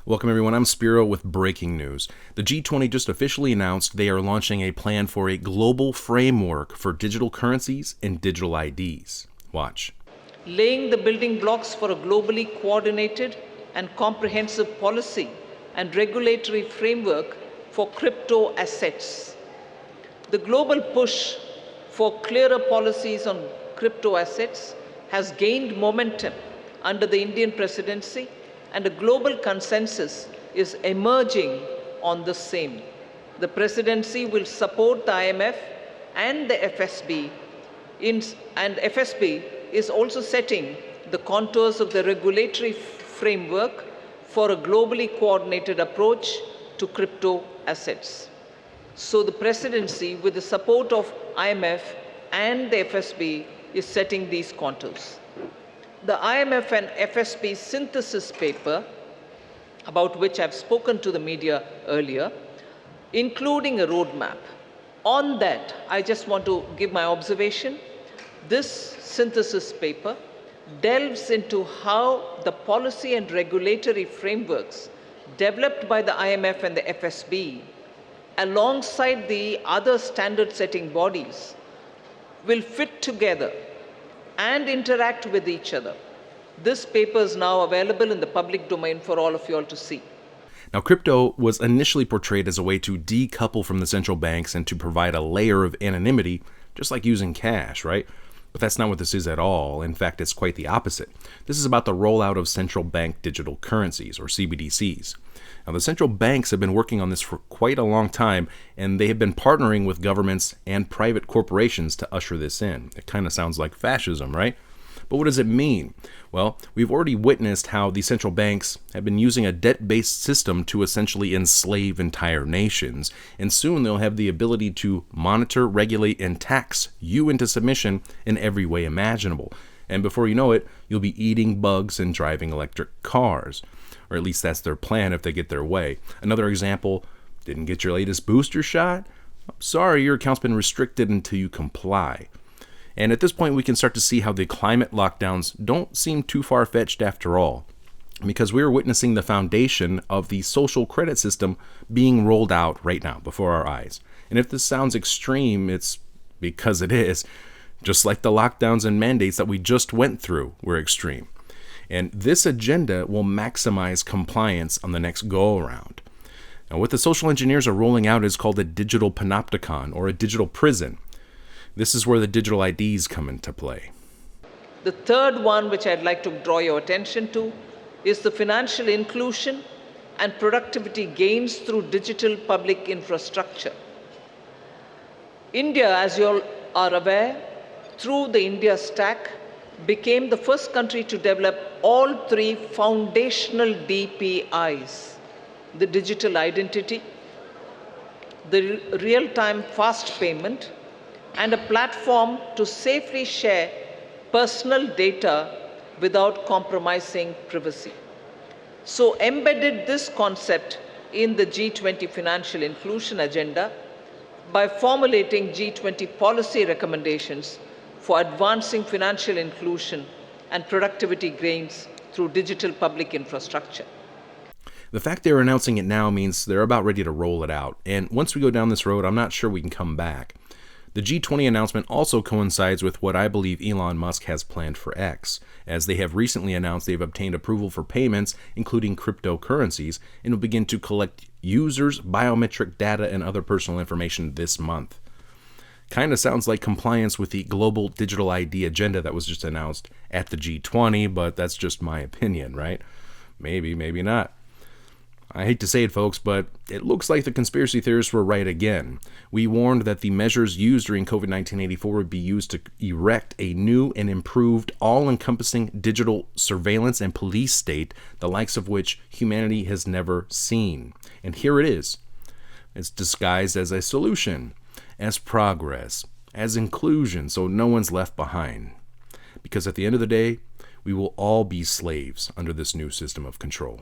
Welcome everyone, I'm Spiro with breaking news. The G20 just officially announced they are launching a plan for a global framework for digital currencies and digital IDs. Watch. Laying the building blocks for a globally coordinated and comprehensive policy and regulatory framework for crypto assets. The global push for clearer policies on crypto assets has gained momentum under the Indian presidency, and a global consensus is emerging on the same. The presidency will support the IMF and the FSB, and FSB is also setting the contours of the regulatory framework for a globally coordinated approach to crypto assets. So the presidency, with the support of IMF and the FSB, is setting these contours. The IMF and FSB synthesis paper, about which I've spoken to the media earlier, including a roadmap. On that, I just want to give my observation. This synthesis paper delves into how the policy and regulatory frameworks developed by the IMF and the FSB, alongside the other standard-setting bodies, will fit together and interact with each other. This paper is now available in the public domain for all of you all to see. Now, crypto was initially portrayed as a way to decouple from the central banks and to provide a layer of anonymity, just like using cash, right? But that's not what this is at all. In fact, it's quite the opposite. This is about the rollout of central bank digital currencies, or CBDCs. Now, the central banks have been working on this for quite a long time, and they have been partnering with governments and private corporations to usher this in. It kind of sounds like fascism, right? But what does it mean? Well, we've already witnessed how the central banks have been using a debt-based system to essentially enslave entire nations, and soon they'll have the ability to monitor, regulate, and tax you into submission in every way imaginable. And before you know it, you'll be eating bugs and driving electric cars. Or at least that's their plan if they get their way. Another example, didn't get your latest booster shot? Sorry, your account's been restricted until you comply. And at this point, we can start to see how the climate lockdowns don't seem too far-fetched after all, because we are witnessing the foundation of the social credit system being rolled out right now before our eyes. And if this sounds extreme, it's because it is. Just like the lockdowns and mandates that we just went through were extreme. And this agenda will maximize compliance on the next go-around. Now, what the social engineers are rolling out is called a digital panopticon, or a digital prison. This is where the digital IDs come into play. The third one, which I'd like to draw your attention to, is the financial inclusion and productivity gains through digital public infrastructure. India, as you all are aware, through the India Stack, became the first country to develop all three foundational DPIs: the digital identity, the real-time fast payment, and a platform to safely share personal data without compromising privacy. So embedded this concept in the G20 financial inclusion agenda by formulating G20 policy recommendations for advancing financial inclusion and productivity gains through digital public infrastructure. The fact they're announcing it now means they're about ready to roll it out. And once we go down this road, I'm not sure we can come back. The G20 announcement also coincides with what I believe Elon Musk has planned for X, as they have recently announced they've obtained approval for payments, including cryptocurrencies, and will begin to collect users' biometric data and other personal information this month. Kind of sounds like compliance with the global digital ID agenda that was just announced at the G20, but that's just my opinion, right? Maybe, maybe not. I hate to say it, folks, but it looks like the conspiracy theorists were right again. We warned that the measures used during COVID-19 84 would be used to erect a new and improved, all-encompassing digital surveillance and police state, the likes of which humanity has never seen. And here it is. It's disguised as a solution, as progress, as inclusion, so no one's left behind. Because at the end of the day, we will all be slaves under this new system of control.